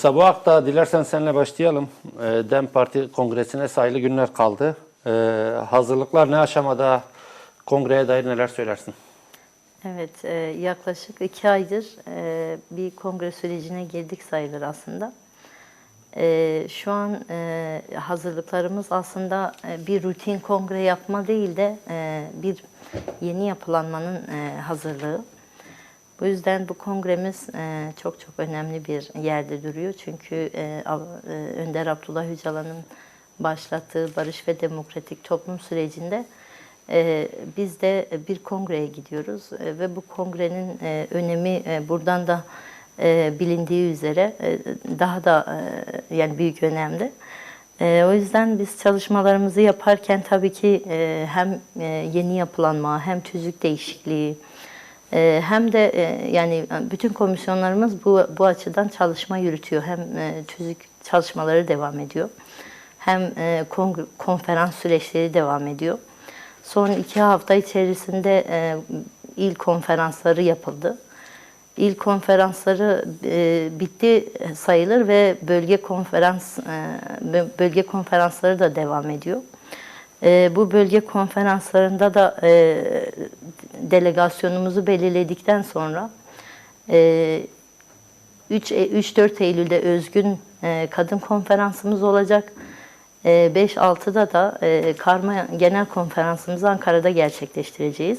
Sabah Ak'ta dilersen seninle başlayalım. DEM Parti Kongresi'ne sayılı günler kaldı. Hazırlıklar ne aşamada? Kongreye dair neler söylersin? Evet, yaklaşık 2 aydır bir kongre sürecine girdik sayılır aslında. Şu an hazırlıklarımız aslında bir rutin kongre yapma değil de bir yeni yapılanmanın hazırlığı. Bu yüzden bu kongremiz çok çok önemli bir yerde duruyor. Çünkü Önder Abdullah Öcalan'ın başlattığı barış ve demokratik toplum sürecinde biz de bir kongreye gidiyoruz ve bu kongrenin önemi buradan da bilindiği üzere daha da yani büyük önemde. O yüzden biz çalışmalarımızı yaparken tabii ki hem yeni yapılanma hem tüzük değişikliği hem de yani bütün komisyonlarımız bu açıdan çalışma yürütüyor. Hem tüzük çalışmaları devam ediyor hem konferans süreçleri devam ediyor. Son 2 hafta içerisinde il konferansları yapıldı. İl konferansları bitti sayılır ve bölge konferansları da devam ediyor. Bu bölge konferanslarında da delegasyonumuzu belirledikten sonra 3-4 Eylül'de özgün kadın konferansımız olacak. 5-6'da da Karma Genel Konferansımızı Ankara'da gerçekleştireceğiz.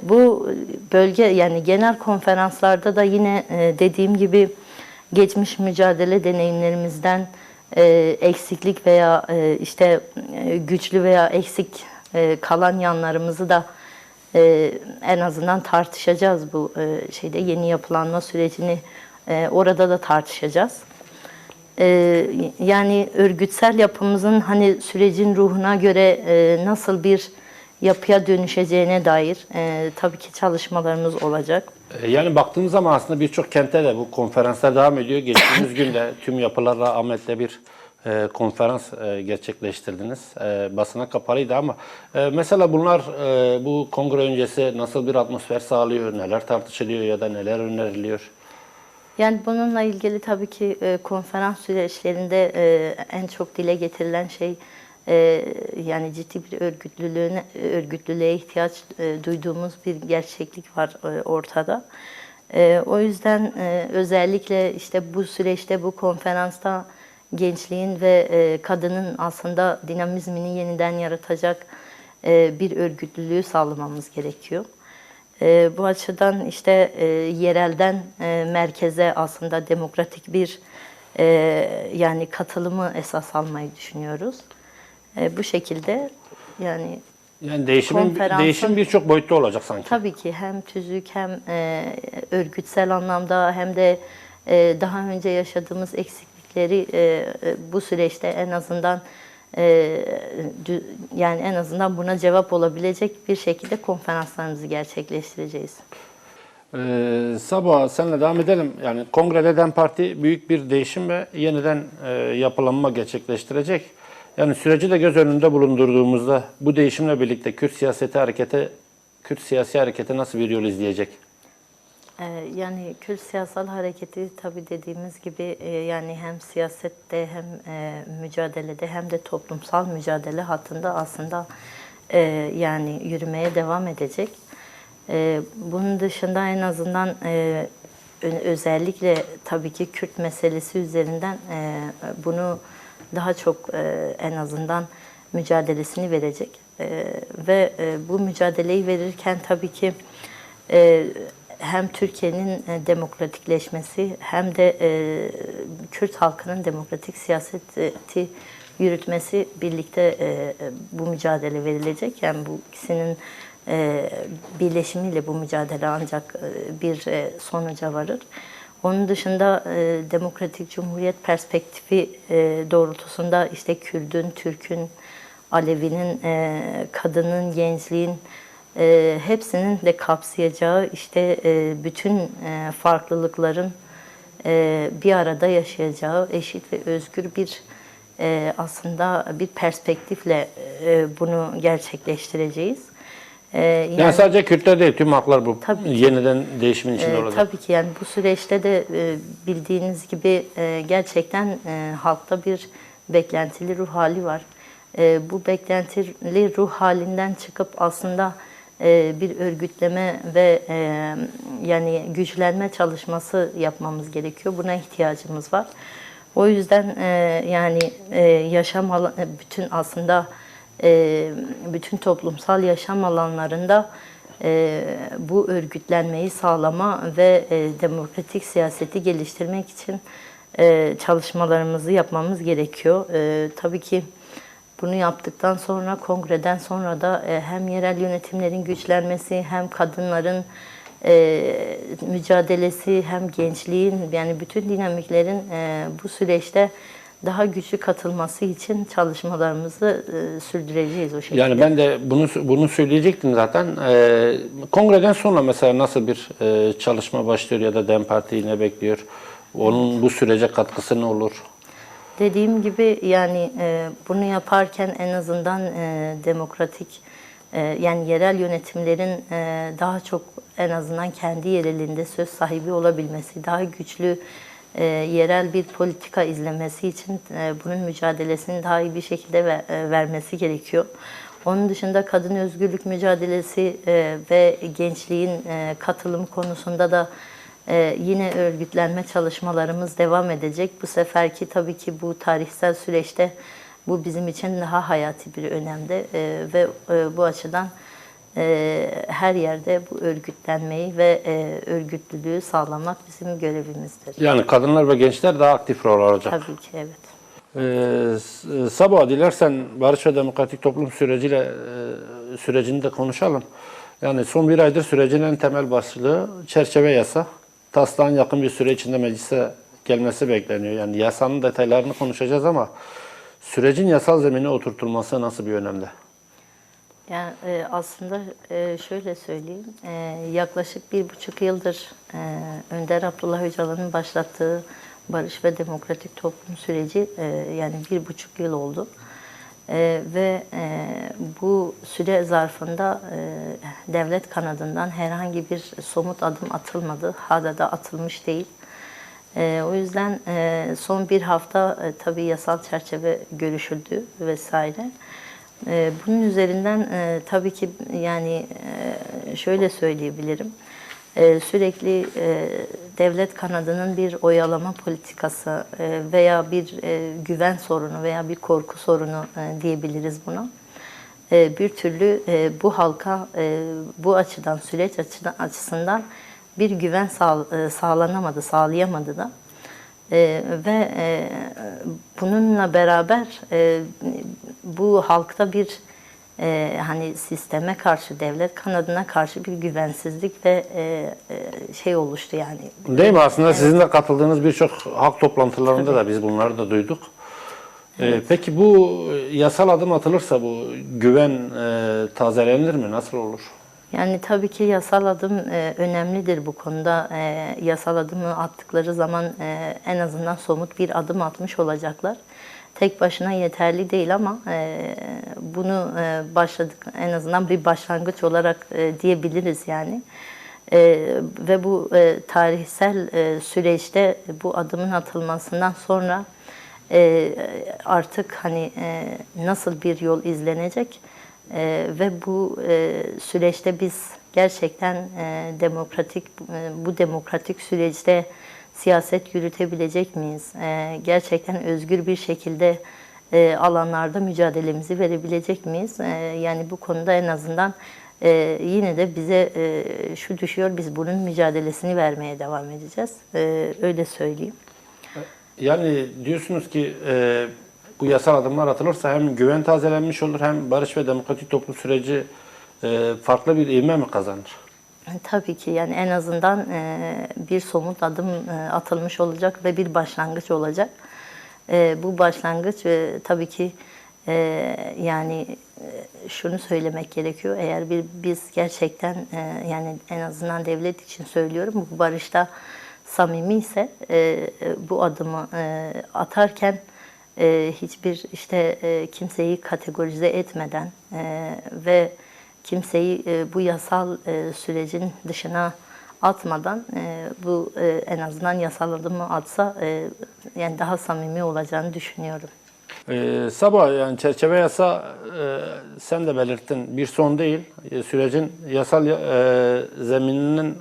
Bu bölge yani genel konferanslarda da yine dediğim gibi geçmiş mücadele deneyimlerimizden eksiklik veya işte güçlü veya eksik kalan yanlarımızı da en azından tartışacağız bu şeyde yeni yapılanma sürecini orada da tartışacağız. Yani örgütsel yapımızın hani sürecin ruhuna göre nasıl bir yapıya dönüşeceğine dair tabii ki çalışmalarımız olacak. Yani baktığımız zaman aslında birçok kentte de bu konferanslar devam ediyor. Geçtiğimiz gün de tüm yapılarla Ahmet'le bir konferans gerçekleştirdiniz. Basına kapalıydı ama mesela bunlar bu kongre öncesi nasıl bir atmosfer sağlıyor, neler tartışılıyor ya da neler öneriliyor? Yani bununla ilgili tabii ki konferans süreçlerinde en çok dile getirilen şey yani ciddi bir örgütlülüğe ihtiyaç duyduğumuz bir gerçeklik var ortada. O yüzden özellikle işte bu süreçte bu konferansta gençliğin ve kadının aslında dinamizmini yeniden yaratacak bir örgütlülüğü sağlamamız gerekiyor. Bu açıdan işte yerelden merkeze aslında demokratik bir yani katılımı esas almayı düşünüyoruz. Bu şekilde yani değişim birçok boyutta olacak sanki. Tabii ki hem tüzük hem örgütsel anlamda hem de daha önce yaşadığımız eksiklikleri bu süreçte en azından yani en azından buna cevap olabilecek bir şekilde konferanslarımızı gerçekleştireceğiz. Sabah seninle devam edelim. Yani kongrede DEM Parti büyük bir değişim ve yeniden yapılanma gerçekleştirecek. Yani süreci de göz önünde bulundurduğumuzda bu değişimle birlikte Kürt siyasi hareketi nasıl bir yol izleyecek? Yani Kürt siyasal hareketi tabii dediğimiz gibi yani hem siyasette hem mücadelede hem de toplumsal mücadele hattında aslında yani yürümeye devam edecek. Bunun dışında en azından özellikle tabii ki Kürt meselesi üzerinden bunu daha çok en azından mücadelesini verecek. Ve bu mücadeleyi verirken tabii ki hem Türkiye'nin demokratikleşmesi hem de Kürt halkının demokratik siyaseti yürütmesi birlikte bu mücadele verilecek. Yani bu ikisinin birleşimiyle bu mücadele ancak bir sonuca varır. Onun dışında demokratik cumhuriyet perspektifi doğrultusunda işte Kürdün, Türk'ün, Alevi'nin, kadının, gençliğin hepsinin de kapsayacağı işte bütün farklılıkların bir arada yaşayacağı eşit ve özgür bir aslında bir perspektifle bunu gerçekleştireceğiz. Yani sadece Kürtler değil, tüm halklar bu Tabii ki. yeniden değişimin içinde olacak. Tabii ki yani bu süreçte de bildiğiniz gibi gerçekten halkta bir beklentili ruh hali var. Bu beklentili ruh halinden çıkıp aslında bir örgütleme ve yani güçlenme çalışması yapmamız gerekiyor. Buna ihtiyacımız var. O yüzden yani yaşam bütün aslında bütün toplumsal yaşam alanlarında bu örgütlenmeyi sağlama ve demokratik siyaseti geliştirmek için çalışmalarımızı yapmamız gerekiyor. Tabii ki bunu yaptıktan sonra, kongreden sonra da hem yerel yönetimlerin güçlenmesi, hem kadınların mücadelesi, hem gençliğin, yani bütün dinamiklerin bu süreçte daha güçlü katılması için çalışmalarımızı sürdüreceğiz o şekilde. Yani ben de bunu söyleyecektim zaten. Kongreden sonra mesela nasıl bir çalışma başlıyor ya da DEM Parti ne bekliyor? Onun bu sürece katkısı ne olur? Dediğim gibi yani bunu yaparken en azından demokratik yani yerel yönetimlerin daha çok en azından kendi yerelinde söz sahibi olabilmesi, daha güçlü yerel bir politika izlemesi için bunun mücadelesini daha iyi bir şekilde vermesi gerekiyor. Onun dışında kadın özgürlük mücadelesi ve gençliğin katılım konusunda da yine örgütlenme çalışmalarımız devam edecek. Bu seferki tabii ki bu tarihsel süreçte bu bizim için daha hayati bir önemde ve bu açıdan her yerde bu örgütlenmeyi ve örgütlülüğü sağlamak bizim görevimizdir. Yani kadınlar ve gençler daha aktif rol alacak. Tabii ki evet. Sabah dilersen barış ve demokratik toplum sürecini de konuşalım. Yani son bir aydır sürecin en temel başlığı çerçeve yasa. Taslağın yakın bir süre içinde meclise gelmesi bekleniyor. Yani yasanın detaylarını konuşacağız ama sürecin yasal zemine oturtulması nasıl bir önemde? Yani aslında şöyle söyleyeyim, yaklaşık 1,5 yıldır Önder Abdullah Öcalan'ın başlattığı barış ve demokratik toplum süreci yani 1,5 yıl oldu. Ve bu süre zarfında devlet kanadından herhangi bir somut adım atılmadı. Hala da atılmış değil. O yüzden son bir hafta tabii yasal çerçeve görüşüldü vesaire. Bunun üzerinden tabii ki yani şöyle söyleyebilirim. Sürekli devlet kanadının bir oyalama politikası veya bir güven sorunu veya bir korku sorunu diyebiliriz buna. Bir türlü bu halka bu açıdan, süreç açısından bir güven sağlanamadı, sağlayamadı da. Ve bununla beraber bu halkta bir hani sisteme karşı, devlet kanadına karşı bir güvensizlik ve şey oluştu yani. Değil mi? Aslında sizin de katıldığınız birçok halk toplantılarında da biz bunları da duyduk. Evet. Peki bu yasal adım atılırsa bu güven tazelenir mi? Nasıl olur? Yani tabii ki yasal adım önemlidir bu konuda. Yasal adımı attıkları zaman en azından somut bir adım atmış olacaklar. Tek başına yeterli değil ama bunu başladık en azından bir başlangıç olarak diyebiliriz yani. Ve bu tarihsel süreçte bu adımın atılmasından sonra artık hani nasıl bir yol izlenecek ve bu süreçte biz gerçekten bu demokratik süreçte siyaset yürütebilecek miyiz? Gerçekten özgür bir şekilde alanlarda mücadelemizi verebilecek miyiz? Yani bu konuda en azından yine de bize şu düşüyor, biz bunun mücadelesini vermeye devam edeceğiz. Öyle söyleyeyim. Yani diyorsunuz ki bu yasal adımlar atılırsa hem güven tazelenmiş olur hem barış ve demokratik toplum süreci farklı bir ivme mi kazanır? Tabii ki yani en azından bir somut adım atılmış olacak ve bir başlangıç olacak. Bu başlangıç tabii ki yani şunu söylemek gerekiyor. Eğer biz gerçekten yani en azından devlet için söylüyorum bu barışta samimi ise bu adımı atarken hiçbir işte kimseyi kategorize etmeden ve kimseyi bu yasal sürecin dışına atmadan bu en azından yasal adımı atsa yani daha samimi olacağını düşünüyorum. Sabah yani çerçeve yasa sen de belirttin bir son değil. Sürecin yasal zemininin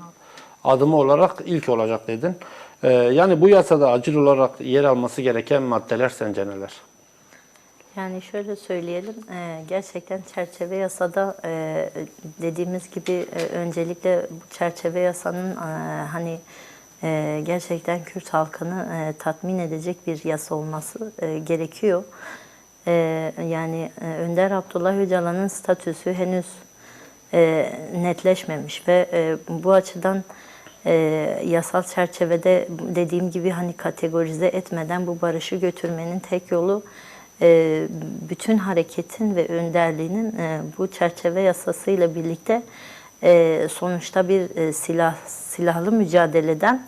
adımı olarak ilk olacak dedin. Yani bu yasada acil olarak yer alması gereken maddeler sence neler? Yani şöyle söyleyelim, gerçekten çerçeve yasada dediğimiz gibi öncelikle bu çerçeve yasanın hani gerçekten Kürt halkını tatmin edecek bir yasa olması gerekiyor. Yani Önder Abdullah Öcalan'ın statüsü henüz netleşmemiş ve bu açıdan yasal çerçevede dediğim gibi hani kategorize etmeden bu barışı götürmenin tek yolu bütün hareketin ve önderliğinin bu çerçeve yasasıyla birlikte sonuçta bir silahlı mücadeleden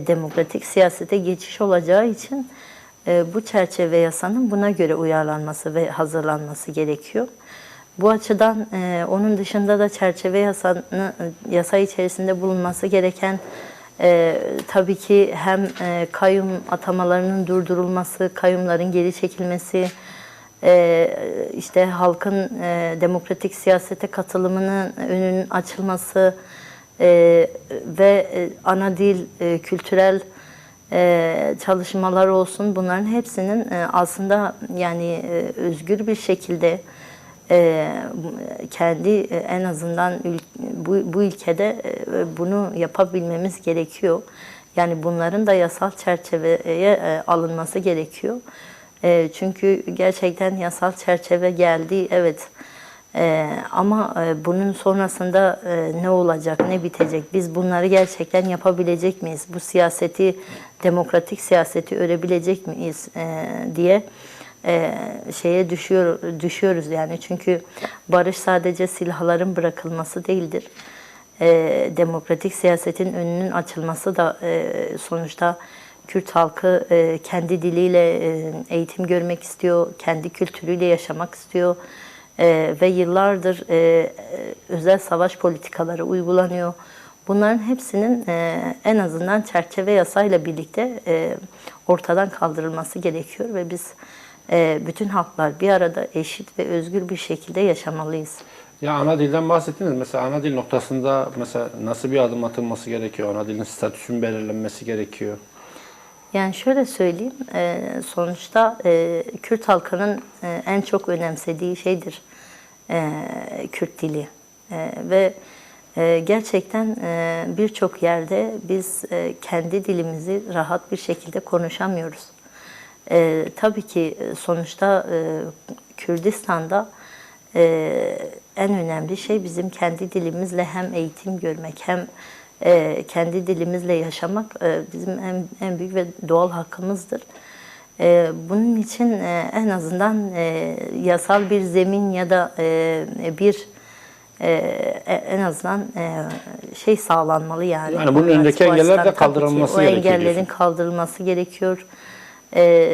demokratik siyasete geçiş olacağı için bu çerçeve yasanın buna göre uyarlanması ve hazırlanması gerekiyor. Bu açıdan onun dışında da çerçeve yasa içerisinde bulunması gereken tabii ki hem kayyum atamalarının durdurulması, kayyumların geri çekilmesi, işte halkın demokratik siyasete katılımının önünün açılması ve ana dil, kültürel çalışmalar olsun, bunların hepsinin aslında yani özgür bir şekilde kendi en azından bu ülkede bunu yapabilmemiz gerekiyor. Yani bunların da yasal çerçeveye alınması gerekiyor. Çünkü gerçekten yasal çerçeve geldi, evet. Ama bunun sonrasında ne olacak, ne bitecek? Biz bunları gerçekten yapabilecek miyiz? Bu siyaseti, demokratik siyaseti örebilecek miyiz diye şeye düşüyoruz yani. Çünkü barış sadece silahların bırakılması değildir. Demokratik siyasetin önünün açılması da sonuçta Kürt halkı kendi diliyle eğitim görmek istiyor, kendi kültürüyle yaşamak istiyor ve yıllardır özel savaş politikaları uygulanıyor. Bunların hepsinin en azından çerçeve yasayla birlikte ortadan kaldırılması gerekiyor ve biz bütün halklar bir arada eşit ve özgür bir şekilde yaşamalıyız. Ya ana dilden bahsettiniz. Mesela ana dil noktasında mesela nasıl bir adım atılması gerekiyor? Ana dilin statüsünün belirlenmesi gerekiyor. Yani şöyle söyleyeyim, sonuçta Kürt halkının en çok önemsediği şeydir Kürt dili. Ve gerçekten birçok yerde biz kendi dilimizi rahat bir şekilde konuşamıyoruz. Tabii ki sonuçta Kürdistan'da en önemli şey bizim kendi dilimizle hem eğitim görmek hem kendi dilimizle yaşamak bizim en büyük ve doğal hakkımızdır. Bunun için en azından yasal bir zemin ya da en azından şey sağlanmalı yani. Yani bunun önündeki engeller de kaldırılması gerekiyor. O engellerin kaldırılması gerekiyor.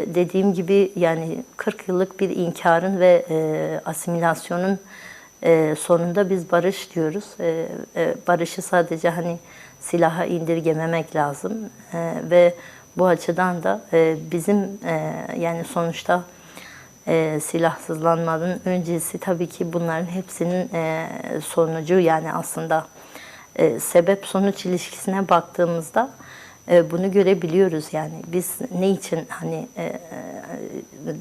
Dediğim gibi yani 40 yıllık bir inkarın ve asimilasyonun sonunda biz barış diyoruz. Barışı sadece hani silaha indirgememek lazım ve bu açıdan da bizim yani sonuçta silahsızlanmanın öncesi tabii ki bunların hepsinin sonucu yani aslında sebep sonuç ilişkisine baktığımızda bunu görebiliyoruz yani biz ne için hani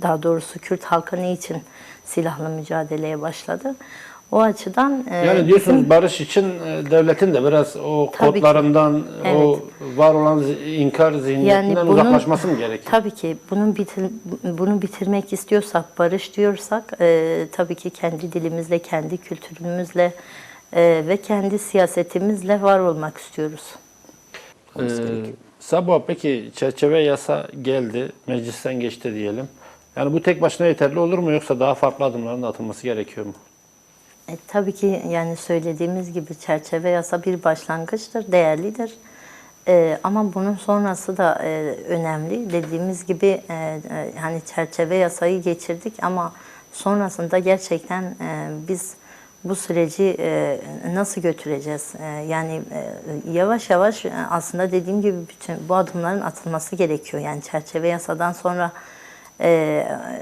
daha doğrusu Kürt halkı ne için silahlı mücadeleye başladı? O açıdan yani diyorsunuz barış için devletin de biraz o kodlarından, evet, o var olan inkar zihniyetinden yani uzaklaşması mı gerekiyor? Tabii ki bunu bitirmek istiyorsak, barış diyorsak tabii ki kendi dilimizle, kendi kültürümüzle ve kendi siyasetimizle var olmak istiyoruz. Sabah peki çerçeve yasa geldi, meclisten geçti diyelim. Yani bu tek başına yeterli olur mu yoksa daha farklı adımların da atılması gerekiyor mu? Tabii ki yani söylediğimiz gibi çerçeve yasa bir başlangıçtır, değerlidir. Ama bunun sonrası da önemli. Dediğimiz gibi hani çerçeve yasayı geçirdik ama sonrasında gerçekten biz bu süreci nasıl götüreceğiz? Yani yavaş yavaş aslında dediğim gibi bütün bu adımların atılması gerekiyor. Yani çerçeve yasadan sonra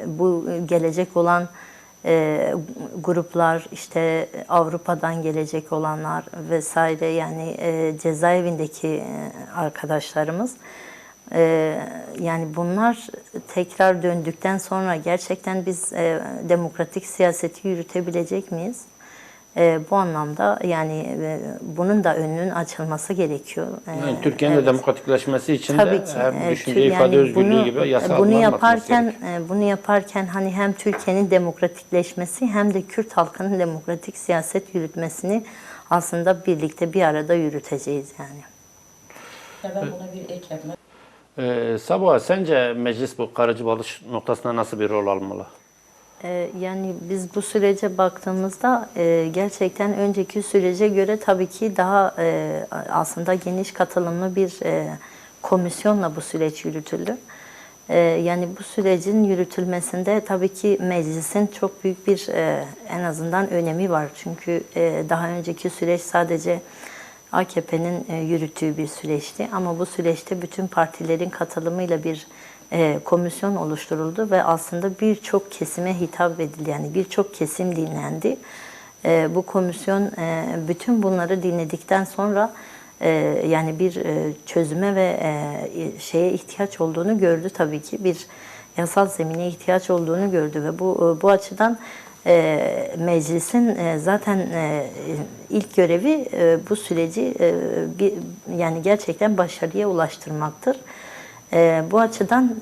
bu gelecek olan gruplar, işte Avrupa'dan gelecek olanlar vesaire, yani cezaevindeki arkadaşlarımız, yani bunlar tekrar döndükten sonra gerçekten biz demokratik siyaseti yürütebilecek miyiz? Bu anlamda yani bunun da önünün açılması gerekiyor. Yani Türkiye'nin de Evet. demokratikleşmesi için Tabii de ki. hem düşünce Yani ifade özgürlüğü gibi yasa bunu adımların atılması yaparken gerekiyor. bunu yaparken hani hem Türkiye'nin demokratikleşmesi hem de Kürt halkının demokratik siyaset yürütmesini aslında birlikte bir arada yürüteceğiz yani. Ya ben buna bir ek yapmak. Sabuha, sence meclis bu karıcı barış noktasında nasıl bir rol almalı? Yani biz bu sürece baktığımızda gerçekten önceki sürece göre tabii ki daha aslında geniş katılımlı bir komisyonla bu süreç yürütüldü. Yani bu sürecin yürütülmesinde tabii ki meclisin çok büyük bir en azından önemi var. Çünkü daha önceki süreç sadece AKP'nin yürüttüğü bir süreçti. Ama bu süreçte bütün partilerin katılımıyla bir komisyon oluşturuldu ve aslında birçok kesime hitap edildi. Yani birçok kesim dinlendi. Bu komisyon bütün bunları dinledikten sonra yani bir çözüme ve şeye ihtiyaç olduğunu gördü tabii ki. Bir yasal zemine ihtiyaç olduğunu gördü ve bu açıdan meclisin zaten ilk görevi bu süreci yani gerçekten başarıya ulaştırmaktır. Bu açıdan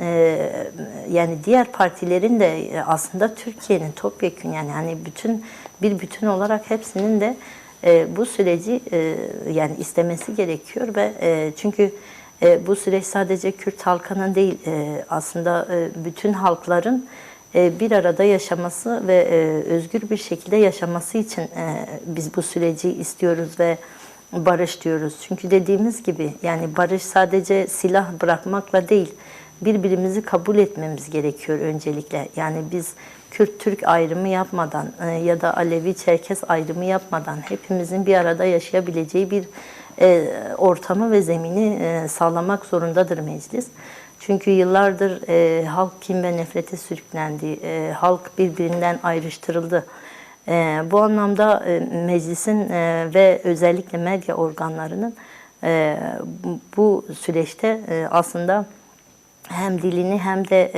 yani diğer partilerin de aslında Türkiye'nin topyekün yani hani bir bütün olarak hepsinin de bu süreci yani istemesi gerekiyor ve çünkü bu süreç sadece Kürt halkının değil aslında bütün halkların bir arada yaşaması ve özgür bir şekilde yaşaması için biz bu süreci istiyoruz ve barış diyoruz. Çünkü dediğimiz gibi yani barış sadece silah bırakmakla değil, birbirimizi kabul etmemiz gerekiyor öncelikle. Yani biz Kürt-Türk ayrımı yapmadan ya da Alevi-Çerkes ayrımı yapmadan hepimizin bir arada yaşayabileceği bir ortamı ve zemini sağlamak zorundadır meclis. Çünkü yıllardır halk kin ve nefrete sürüklendi, halk birbirinden ayrıştırıldı. Bu anlamda meclisin ve özellikle medya organlarının bu süreçte aslında hem dilini hem de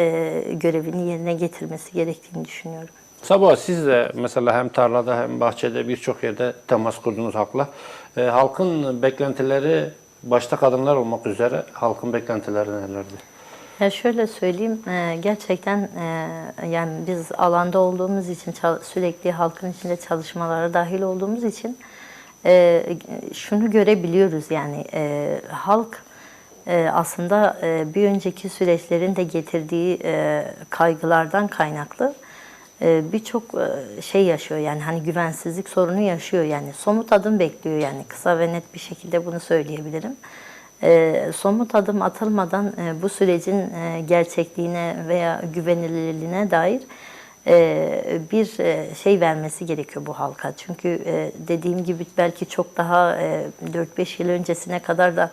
görevini yerine getirmesi gerektiğini düşünüyorum. Sabuha, siz de mesela hem tarlada hem bahçede birçok yerde temas kurdunuz halkla. Halkın beklentileri, başta kadınlar olmak üzere halkın beklentileri nelerdi? Ya şöyle söyleyeyim, gerçekten yani biz alanda olduğumuz için, sürekli halkın içinde çalışmalara dahil olduğumuz için şunu görebiliyoruz yani halk aslında bir önceki süreçlerin de getirdiği kaygılardan kaynaklı birçok şey yaşıyor yani hani güvensizlik sorunu yaşıyor yani somut adım bekliyor yani kısa ve net bir şekilde bunu söyleyebilirim. Somut adım atılmadan bu sürecin gerçekliğine veya güvenilirliğine dair bir şey vermesi gerekiyor bu halka. Çünkü dediğim gibi belki çok daha 4-5 yıl öncesine kadar da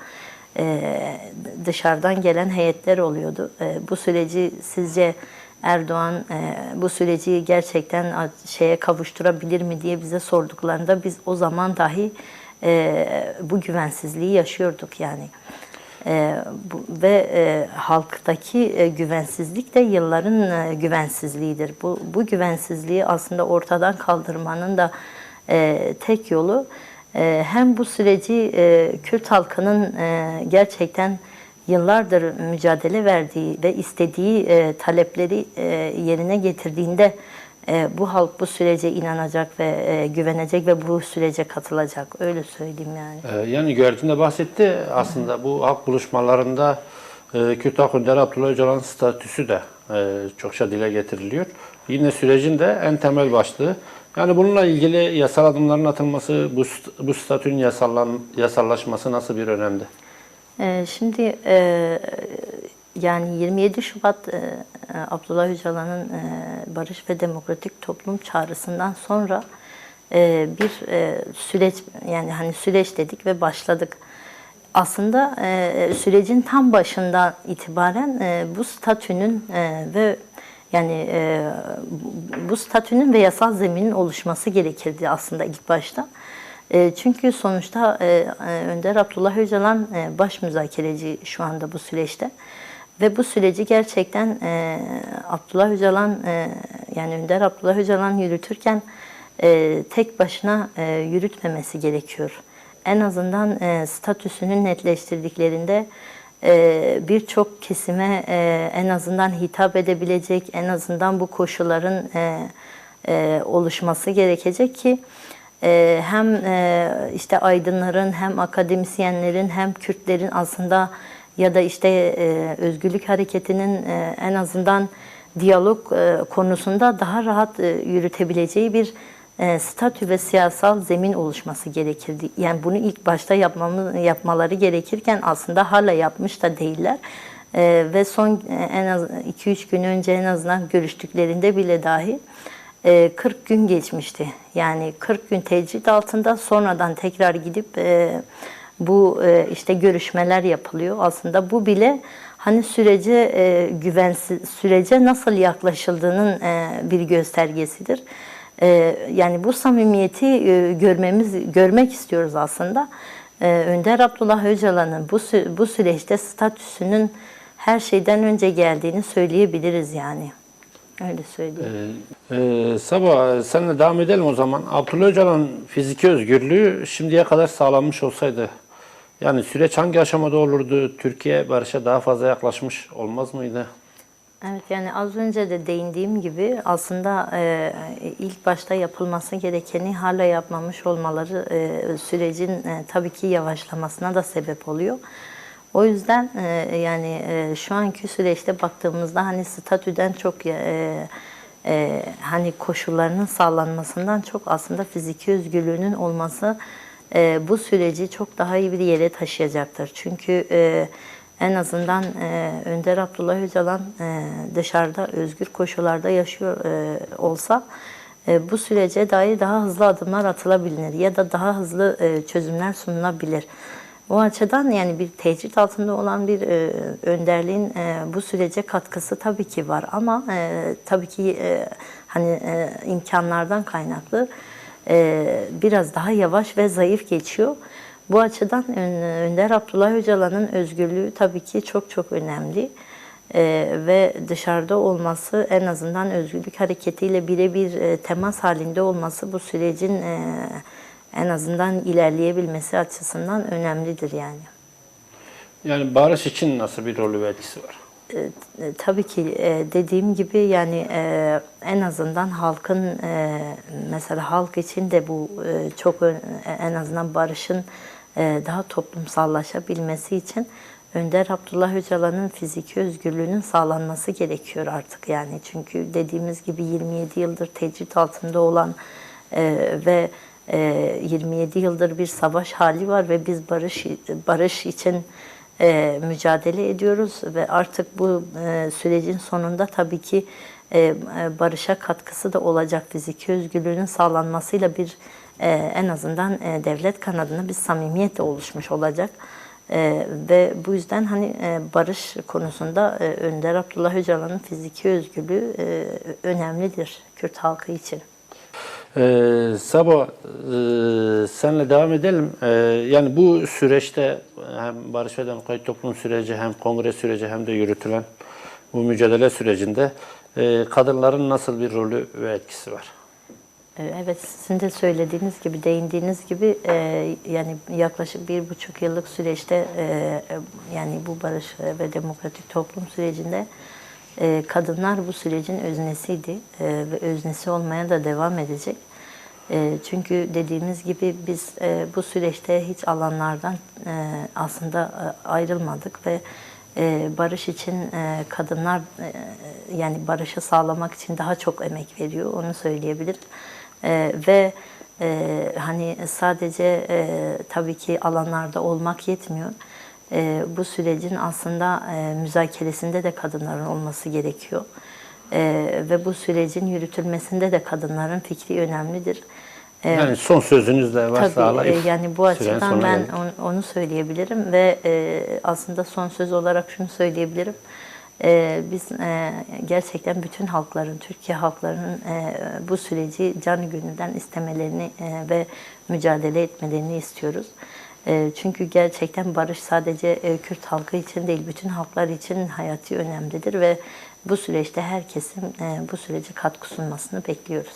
dışarıdan gelen heyetler oluyordu. Bu süreci sizce Erdoğan bu süreci gerçekten şeye kavuşturabilir mi diye bize sorduklarında biz o zaman dahi bu güvensizliği yaşıyorduk yani. Ve halktaki güvensizlik de yılların güvensizliğidir. Bu güvensizliği aslında ortadan kaldırmanın da tek yolu hem bu süreci Kürt halkının gerçekten yıllardır mücadele verdiği ve istediği talepleri yerine getirdiğinde bu halk bu sürece inanacak ve güvenecek ve bu sürece katılacak. Öyle söyleyeyim yani. Yani Güvercin'de bahsetti aslında bu halk buluşmalarında Kürt Halk Önderi Abdullah Öcalan'ın statüsü de çokça dile getiriliyor. Yine sürecin de en temel başlığı. Yani bununla ilgili yasal adımların atılması, bu statünün yasallaşması nasıl bir önemde? Şimdi yani 27 Şubat Abdullah Öcalan'ın Barış ve Demokratik Toplum çağrısından sonra bir süreç, yani hani süreç dedik ve başladık. Aslında sürecin tam başından itibaren bu statünün ve yani bu statünün ve yasal zeminin oluşması gerekirdi aslında ilk başta. Çünkü sonuçta Önder Abdullah Öcalan baş müzakereci şu anda bu süreçte. Ve bu süreci gerçekten Abdullah Öcalan, yani Önder Abdullah Öcalan yürütürken tek başına yürütmemesi gerekiyor. En azından statüsünün netleştirdiklerinde birçok kesime en azından hitap edebilecek, en azından bu koşulların oluşması gerekecek ki hem işte aydınların, hem akademisyenlerin, hem Kürtlerin aslında ya da işte özgürlük hareketinin en azından diyalog konusunda daha rahat yürütebileceği bir statü ve siyasal zemin oluşması gerekirdi. Yani bunu ilk başta yapmaları gerekirken aslında hala yapmış da değiller. Ve son en az 2-3 gün önce en azından görüştüklerinde bile dahi 40 gün geçmişti. Yani 40 gün tecrit altında, sonradan tekrar gidip bu işte görüşmeler yapılıyor. Aslında bu bile hani sürece nasıl yaklaşıldığının bir göstergesidir. Yani bu samimiyeti görmek istiyoruz aslında. Önder Abdullah Öcalan'ın bu süreçte statüsünün her şeyden önce geldiğini söyleyebiliriz yani. Öyle söyleyeyim. Sabah seninle devam edelim o zaman. Abdullah Öcalan fiziki özgürlüğü şimdiye kadar sağlanmış olsaydı, yani süreç hangi aşamada olurdu? Türkiye barışa daha fazla yaklaşmış olmaz mıydı? Evet, yani az önce de değindiğim gibi aslında ilk başta yapılması gerekeni hala yapmamış olmaları sürecin tabii ki yavaşlamasına da sebep oluyor. O yüzden yani şu anki süreçte baktığımızda hani statüden çok hani koşullarının sağlanmasından çok aslında fiziki özgürlüğünün olması bu süreci çok daha iyi bir yere taşıyacaktır. Çünkü en azından Önder Abdullah Öcalan dışarıda özgür koşullarda yaşıyor olsa bu sürece dair daha hızlı adımlar atılabilir ya da daha hızlı çözümler sunulabilir. O açıdan yani bir tecrit altında olan bir önderliğin bu sürece katkısı tabii ki var ama tabii ki hani imkanlardan kaynaklı biraz daha yavaş ve zayıf geçiyor. Bu açıdan Önder Abdullah Öcalan'ın özgürlüğü tabii ki çok çok önemli. Ve dışarıda olması, en azından özgürlük hareketiyle birebir temas halinde olması bu sürecin en azından ilerleyebilmesi açısından önemlidir yani. Yani barış için nasıl bir rolü ve etkisi var? Tabii ki dediğim gibi yani en azından halkın mesela halk için de bu çok en azından barışın daha toplumsallaşabilmesi için Önder Abdullah Öcalan'ın fiziki özgürlüğünün sağlanması gerekiyor artık yani. Çünkü dediğimiz gibi 27 yıldır tecrit altında olan ve 27 yıldır bir savaş hali var ve biz barış için mücadele ediyoruz ve artık bu sürecin sonunda tabii ki barışa katkısı da olacak, fiziki özgürlüğünün sağlanmasıyla bir en azından devlet kanadına bir samimiyet de oluşmuş olacak. Ve bu yüzden hani barış konusunda Önder Abdullah Öcalan'ın fiziki özgürlüğü önemlidir Kürt halkı için. Sabah senle devam edelim. Yani bu süreçte hem Barış ve Demokratik Toplum süreci, hem kongre süreci, hem de yürütülen bu mücadele sürecinde kadınların nasıl bir rolü ve etkisi var? Evet, sizin de söylediğiniz gibi, değindiğiniz gibi yani yaklaşık 1,5 yıllık süreçte yani bu Barış ve Demokratik Toplum sürecinde kadınlar bu sürecin öznesiydi ve öznesi olmaya da devam edecek. Çünkü dediğimiz gibi biz bu süreçte hiç alanlardan aslında ayrılmadık ve barış için kadınlar yani barışı sağlamak için daha çok emek veriyor, onu söyleyebilirim. Ve hani sadece tabii ki alanlarda olmak yetmiyor. Bu sürecin aslında müzakeresinde de kadınların olması gerekiyor. Ve bu sürecin yürütülmesinde de kadınların fikri önemlidir. Yani son sözünüz de varsa Tabii alayım. yani bu Sürenin açıdan sonuna ben geldik. onu söyleyebilirim ve aslında son söz olarak şunu söyleyebilirim. Biz gerçekten bütün halkların, Türkiye halklarının bu süreci canı gönülden istemelerini ve mücadele etmelerini istiyoruz. Çünkü gerçekten barış sadece Kürt halkı için değil, bütün halklar için hayati önemlidir ve bu süreçte herkesin bu sürece katkı sunmasını bekliyoruz.